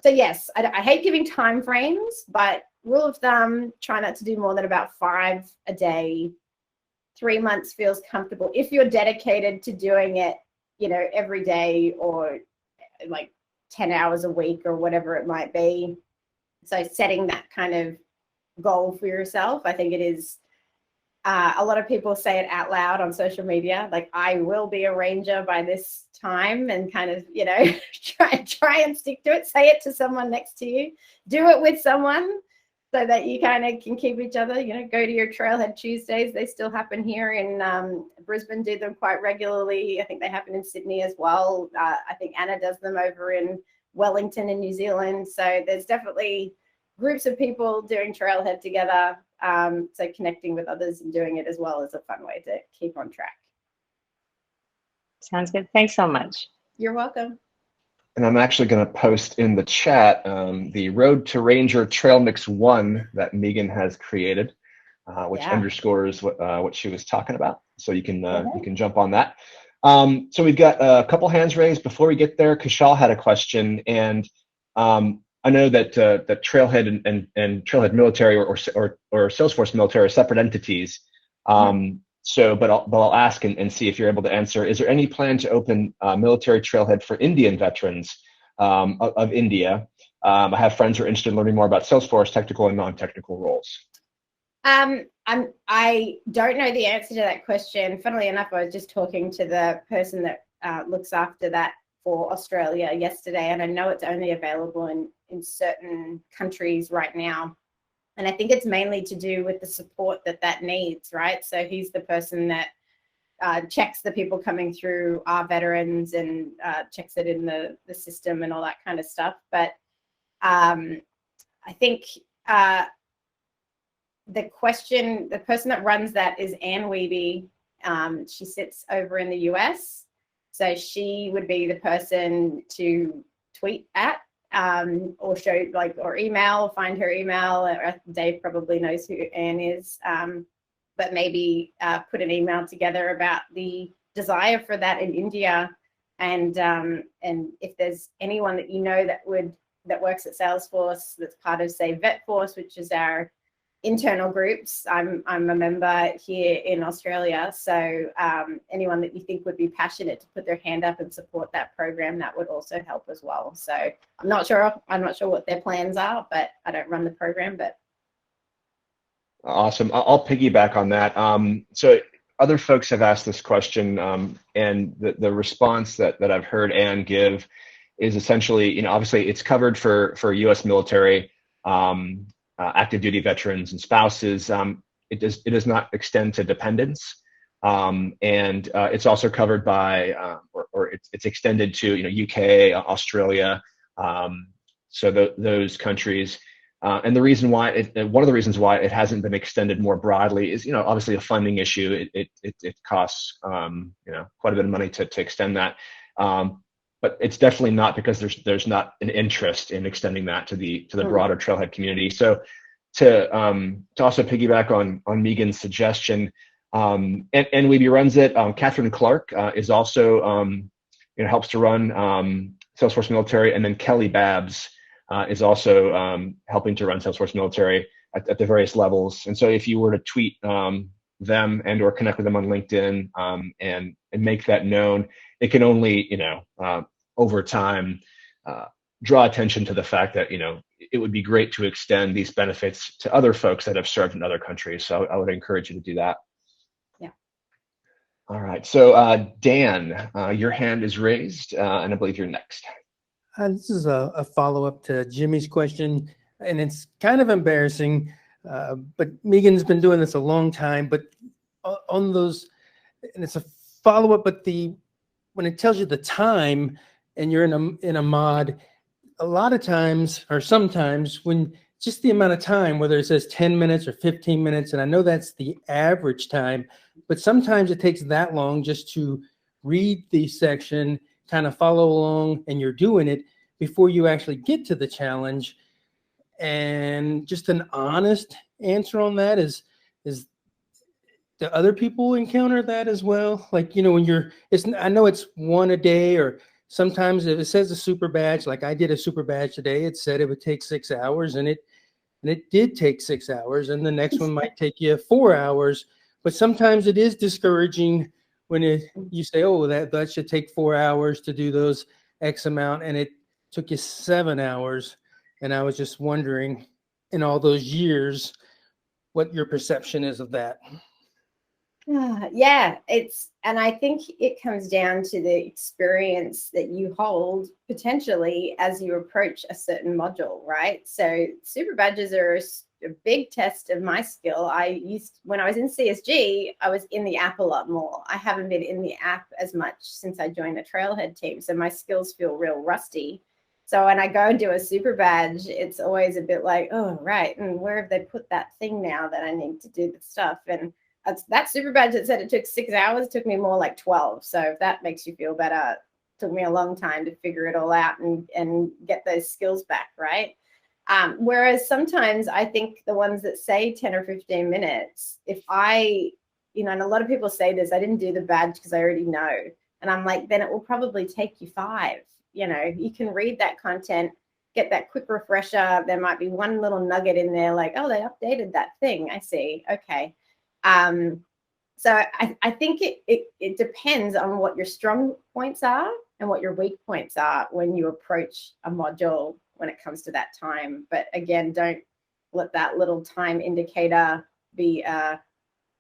B: yes, I hate giving time frames, but rule of thumb, try not to do more than about 5 a day. 3 months feels comfortable if you're dedicated to doing it, every day, or like 10 hours a week or whatever it might be. So setting that kind of goal for yourself, I think it is. A lot of people say it out loud on social media, like, I will be a ranger by this time, and kind of, try and stick to it. Say it to someone next to you. Do it with someone so that you kind of can keep each other, go to your Trailhead Tuesdays. They still happen here in Brisbane, do them quite regularly. I think they happen in Sydney as well. I think Anna does them over in Wellington in New Zealand. So there's definitely groups of people doing Trailhead together. So connecting with others and doing it as well is a fun way to keep on track.
F: Sounds good. Thanks so much.
B: You're welcome.
A: And I'm actually going to post in the chat the Road to Ranger Trail Mix 1 that Megan has created, which underscores what she was talking about. So you can jump on that. So we've got a couple hands raised. Before we get there, Kushal had a question, and I know that Trailhead and Trailhead Military or Salesforce Military are separate entities. But I'll ask and see if you're able to answer. Is there any plan to open military Trailhead for Indian veterans of India? I have friends who are interested in learning more about Salesforce technical and non-technical roles.
B: I don't know the answer to that question. Funnily enough, I was just talking to the person that looks after that for Australia yesterday, and I know it's only available in certain countries right now. And I think it's mainly to do with the support that needs, right? So he's the person that checks the people coming through are veterans and checks it in the system and all that kind of stuff. But I think the person that runs that is Ann Weeby. She sits over in the US. So she would be the person to tweet at or show or email, find her email. Dave probably knows who Ann is. But maybe put an email together about the desire for that in India, and if there's anyone that you know that works at Salesforce that's part of, say, VetForce, which is our internal groups. I'm a member here in Australia, so anyone that you think would be passionate to put their hand up and support that program, that would also help as well. So I'm not sure what their plans are, but I don't run the program, but.
A: Awesome. I'll piggyback on that. So other folks have asked this question, and the response that I've heard Ann give is essentially, obviously it's covered for U.S. military, active duty veterans and spouses. It does not extend to dependents, and it's also covered by, or it's extended to UK, Australia, so those countries. And the reason why one of the reasons why it hasn't been extended more broadly is, obviously a funding issue. It costs, quite a bit of money to extend that. But it's definitely not because there's not an interest in extending that to the broader trailhead community. So to also piggyback on Megan's suggestion, and Weeby runs it. Catherine Clark is also, helps to run Salesforce Military, and then Kelly Babs is also helping to run Salesforce Military at the various levels. And so if you were to tweet them and or connect with them on LinkedIn and make that known, it can only, over time, draw attention to the fact that, it would be great to extend these benefits to other folks that have served in other countries. So I would encourage you to do that.
B: Yeah.
A: All right. So Dan, your hand is raised, and I believe you're next.
G: This is a follow-up to Jimmy's question, and it's kind of embarrassing, but Megan's been doing this a long time, but on those, and it's a follow-up, but when it tells you the time and you're in a mod, a lot of times, or sometimes, when just the amount of time, whether it says 10 minutes or 15 minutes, and I know that's the average time, but sometimes it takes that long just to read the section, kind of follow along, and you're doing it before you actually get to the challenge. And just an honest answer on that is do other people encounter that as well? Like, when I know it's one a day, or sometimes if it says a super badge, like I did a super badge today, it said it would take 6 hours, and it did take 6 hours, and the next one might take you 4 hours. But sometimes it is discouraging when you say, oh, that should take 4 hours to do those X amount, and it took you 7 hours. And I was just wondering, in all those years, what your perception is of that.
B: Yeah, and I think it comes down to the experience that you hold potentially as you approach a certain module, right? So super badges are a big test of my skill. When I was in CSG, I was in the app a lot more. I haven't been in the app as much since I joined the Trailhead team, so my skills feel real rusty. So when I go and do a super badge, it's always a bit like, oh, right, and where have they put that thing now that I need to do the stuff? And that super badge that said it took 6 hours took me more like 12. So if that makes you feel better, it took me a long time to figure it all out and get those skills back, right? Whereas sometimes I think the ones that say 10 or 15 minutes, if I, and a lot of people say this, I didn't do the badge because I already know. And I'm like, then it will probably take you 5. You can read that content, get that quick refresher. There might be one little nugget in there like, oh, they updated that thing. I see. Okay. So I think it depends on what your strong points are and what your weak points are when you approach a module when it comes to that time. But again, don't let that little time indicator be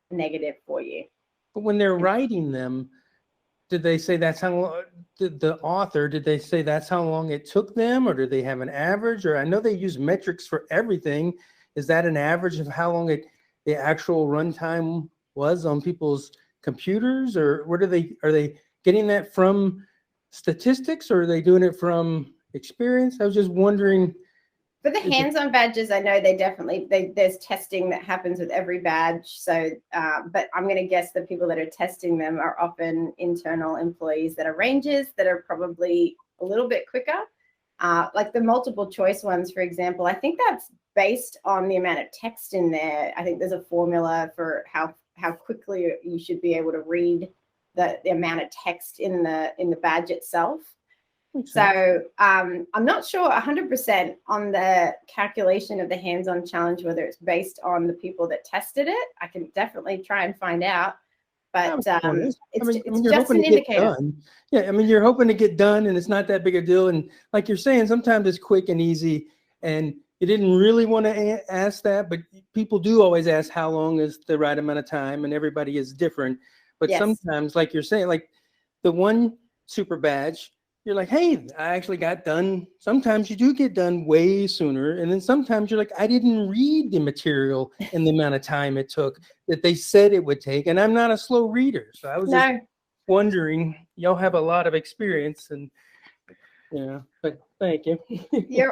B: negative for you.
G: But when they're writing them, did they say that's how long, the author, did they say that's how long it took them, or do they have an average? Or I know they use metrics for everything. Is that an average of how long the actual runtime was on people's computers? Or are they getting that from statistics, or are they doing it from experience? I was just wondering.
B: For the hands-on badges, I know there's testing that happens with every badge. So, but I'm going to guess the people that are testing them are often internal employees that are rangers that are probably a little bit quicker. Like the multiple choice ones, for example, I think that's based on the amount of text in there. I think there's a formula for how quickly you should be able to read the amount of text in the badge itself. So I'm not sure 100% on the calculation of the hands-on challenge, whether it's based on the people that tested it. I can definitely try and find out, but it's just an indicator.
G: Yeah, I mean, you're hoping to get done, and it's not that big a deal. And like you're saying, sometimes it's quick and easy, and you didn't really want to ask that, but people do always ask how long is the right amount of time, and everybody is different. But sometimes, like you're saying, like the one super badge, you're like, hey, I actually got done. Sometimes you do get done way sooner. And then sometimes you're like, I didn't read the material in the amount of time it took that they said it would take. And I'm not a slow reader. So I was just wondering, y'all have a lot of experience, and but thank you.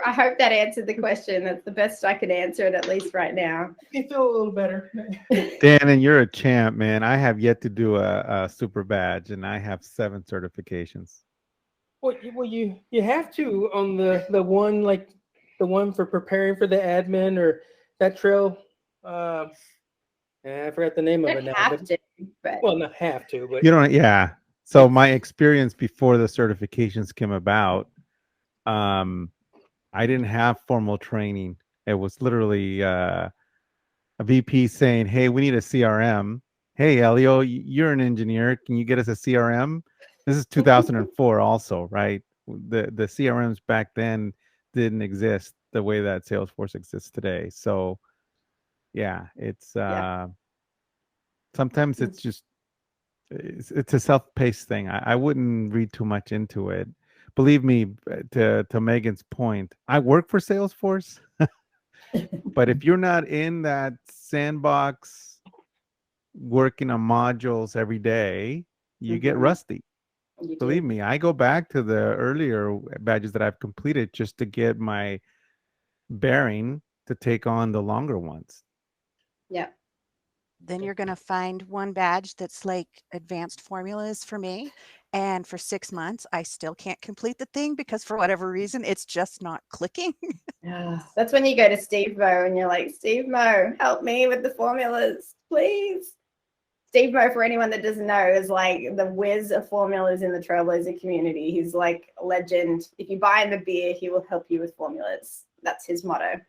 B: I hope that answered the question. That's the best I could answer it, at least right now.
G: You feel a little better.
H: Dan, and you're a champ, man. I have yet to do a super badge, and I have 7 certifications.
G: Well, you have to on the one, like the one for preparing for the admin, or that trail. I forgot the name of it now. Well, not have to, but
H: you don't. Yeah. So my experience before the certifications came about, I didn't have formal training. It was literally a VP saying, "Hey, we need a CRM. Hey, Elio, you're an engineer. Can you get us a CRM?" This is 2004 also, right? The CRMs back then didn't exist the way that Salesforce exists today. So yeah, it's sometimes it's just it's a self-paced thing. I wouldn't read too much into it. Believe me, to Megan's point, I work for Salesforce, but if you're not in that sandbox working on modules every day, you get rusty. Believe me, I go back to the earlier badges that I've completed just to get my bearing to take on the longer ones.
B: Yeah.
C: Then you're going to find one badge that's like advanced formulas for me. And for 6 months, I still can't complete the thing because for whatever reason, it's just not clicking.
B: That's when you go to Steve Mo and you're like, Steve Mo, help me with the formulas, please. Steve Mo, for anyone that doesn't know, is like the whiz of formulas in the Trailblazer community. He's like a legend. If you buy him a beer, he will help you with formulas. That's his motto.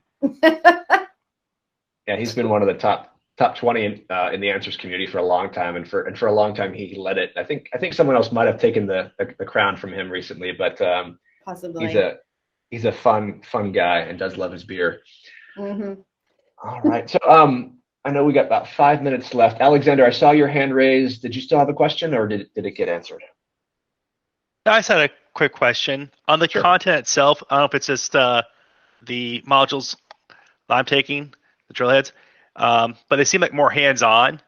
A: Yeah, he's been one of the top 20 in the answers community for a long time, and for a long time he led it. I think someone else might have taken the crown from him recently, but
B: possibly
A: he's a fun guy and does love his beer.
B: Mm-hmm.
A: All right, so I know we got about 5 minutes left. Alexander, I saw your hand raised. Did you still have a question, or did it get answered?
D: I just had a quick question on the content itself. I don't know if it's just the modules that I'm taking, the trailheads, but they seem like more hands-on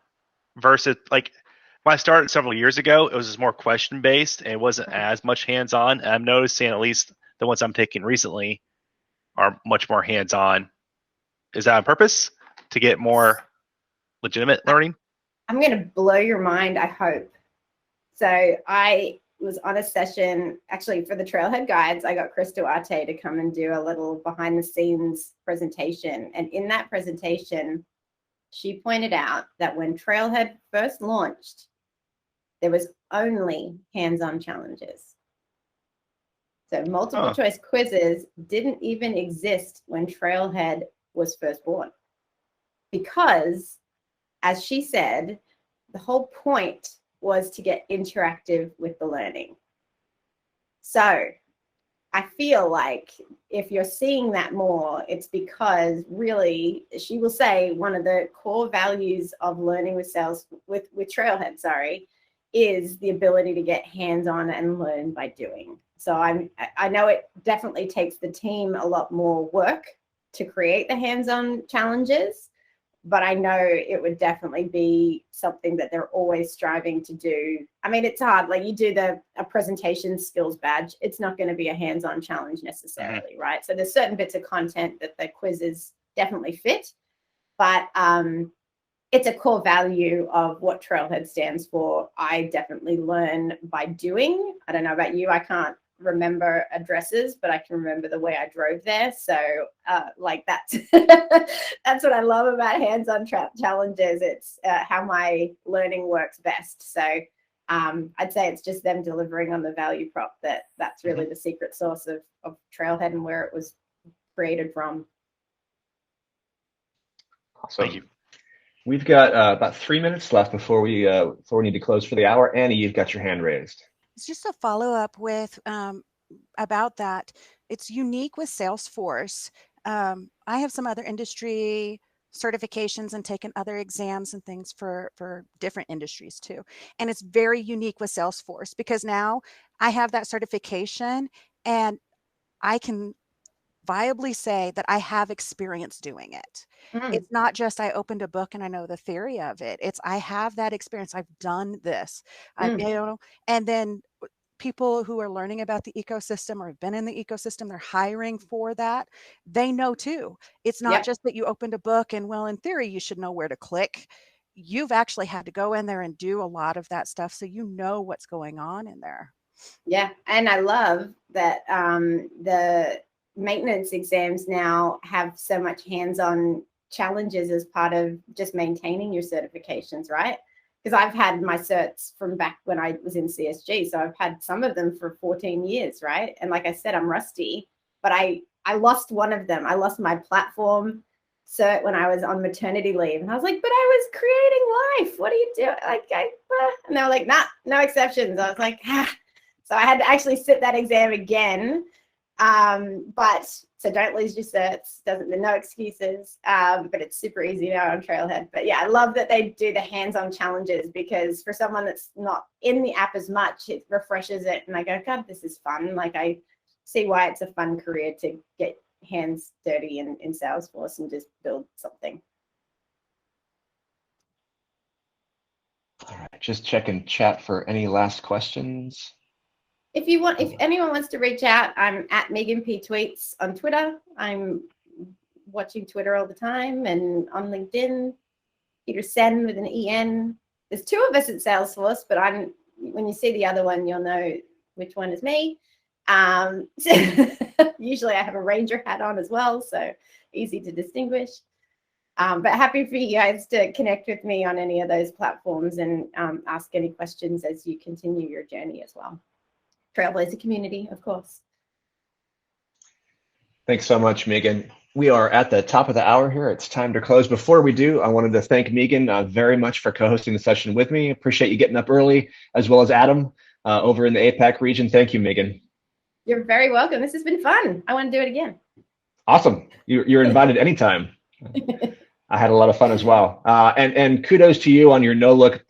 D: versus like when I started several years ago, it was just more question-based and it wasn't as much hands-on. And I'm noticing at least the ones I'm taking recently are much more hands-on. Is that on purpose to get more legitimate learning?
B: I'm going to blow your mind, I hope. So I was on a session, actually for the Trailhead Guides. I got Chris Duarte to come and do a little behind the scenes presentation. And in that presentation, she pointed out that when Trailhead first launched, there was only hands-on challenges. So multiple choice quizzes didn't even exist when Trailhead was first born. Because, as she said, the whole point was to get interactive with the learning. So I feel like if you're seeing that more, it's because really, she will say one of the core values of learning with Trailhead, is the ability to get hands-on and learn by doing. So I know it definitely takes the team a lot more work to create the hands-on challenges, but I know it would definitely be something that they're always striving to do. I mean, it's hard. Like you do a presentation skills badge, it's not going to be a hands-on challenge necessarily, right? So there's certain bits of content that the quizzes definitely fit, but it's a core value of what Trailhead stands for. I definitely learn by doing. I don't know about you. I can't remember addresses, but I can remember the way I drove there. So like that's that's what I love about hands-on challenges. It's how my learning works best. So I'd say it's just them delivering on the value prop that's really the secret sauce of Trailhead and where it was created from.
A: Awesome.
D: Thank you.
A: We've got about 3 minutes left before we need to close for the hour. Annie, you've got your hand raised.
C: It's just a follow-up with about that. It's unique with Salesforce. I have some other industry certifications and taken other exams and things for different industries too. And it's very unique with Salesforce because now I have that certification and I can viably say that I have experience doing it. It's not just I opened a book and I know the theory of it. It's I have that experience. I've done this. And then people who are learning about the ecosystem or have been in the ecosystem, they're hiring for that. They know too. It's not just that you opened a book and well, in theory, you should know where to click. You've actually had to go in there and do a lot of that stuff. So you know what's going on in there.
B: Yeah. And I love that the maintenance exams now have so much hands-on challenges as part of just maintaining your certifications, right? Because I've had my certs from back when I was in CSG. So I've had some of them for 14 years, right? And like I said, I'm rusty, but I lost one of them. I lost my platform cert when I was on maternity leave. And I was like, but I was creating life. What do you do? Like, and they were like, nah, no exceptions. I was like, So I had to actually sit that exam again. But so don't lose your certs, no excuses, but it's super easy now on Trailhead. But yeah, I love that they do the hands-on challenges because for someone that's not in the app as much, it refreshes it and I go, God, this is fun. Like I see why it's a fun career to get hands dirty in Salesforce and just build something.
A: All right, just checking chat for any last questions.
B: If anyone wants to reach out, I'm at Megan P Tweets on Twitter. I'm watching Twitter all the time and on LinkedIn. Petersen with an EN. There's two of us at Salesforce, but when you see the other one, you'll know which one is me. Usually I have a Ranger hat on as well, so easy to distinguish. But happy for you guys to connect with me on any of those platforms and ask any questions as you continue your journey as well. Trailblazer community, of course.
A: Thanks so much, Megan. We are at the top of the hour here. It's time to close. Before we do, I wanted to thank Megan very much for co-hosting the session with me. Appreciate you getting up early, as well as Adam over in the APAC region. Thank you, Megan.
B: You're very welcome. This has been fun. I want to do it again.
A: Awesome. You're invited anytime. I had a lot of fun as well. And kudos to you on your no-look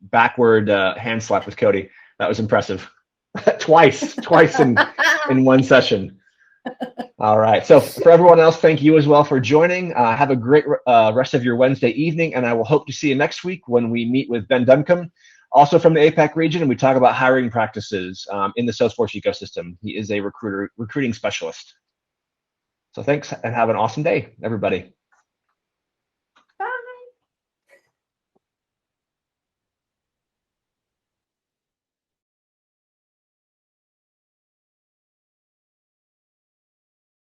A: backward hand slap with Cody. That was impressive. twice in one session. All right. So for everyone else, thank you as well for joining. Have a great rest of your Wednesday evening, and I will hope to see you next week when we meet with Ben Duncombe, also from the APAC region, and we talk about hiring practices in the Salesforce ecosystem. He is a recruiting specialist. So thanks, and have an awesome day, everybody.